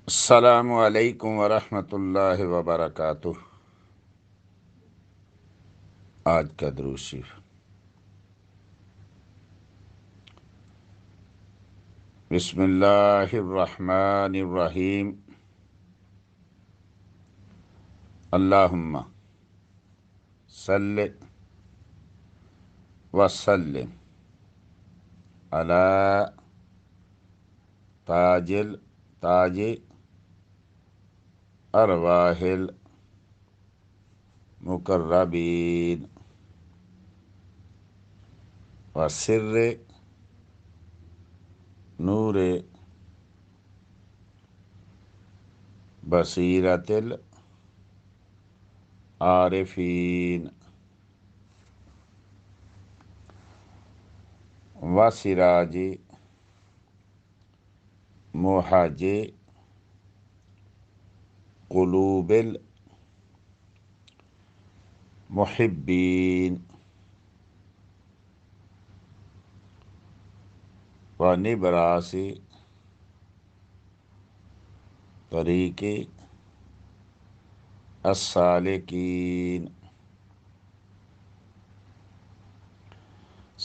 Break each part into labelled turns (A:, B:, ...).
A: السلام علیکم ورحمۃ اللہ وبرکاتہ۔ آج کا درود شریف۔ بسم اللہ الرحمن الرحیم۔ اللہم صلی وسلم علی تاج ارواح المقربین وسر نور بصیرت العارفین وسراج محج قلوب المحبین ونبراس طریق السالکین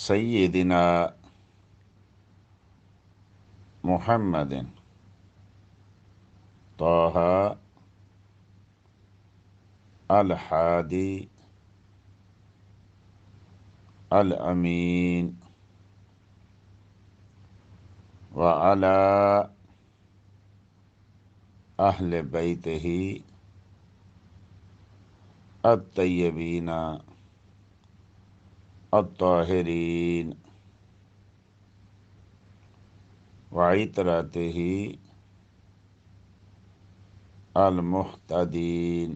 A: سیدنا محمد طہ الحادی الامین وعلی اہل بیتہ الطیبین الطاہرین وعطرتہ المہتدین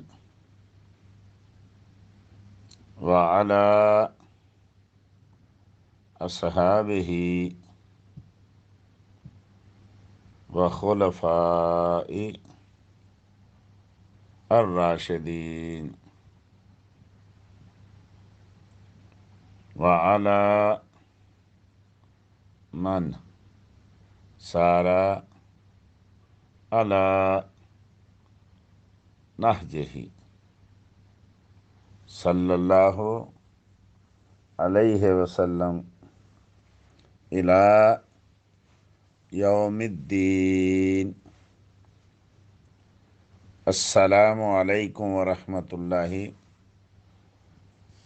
A: وعلی اصحابہ وخلفاء الراشدین وعلی من سار علی نہجہ صلی اللہ علیہ وسلم الی یوم الدین۔ السلام علیکم ورحمۃ اللہ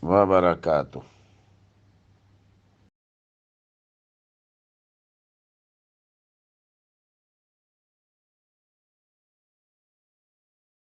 A: وبرکاتہ۔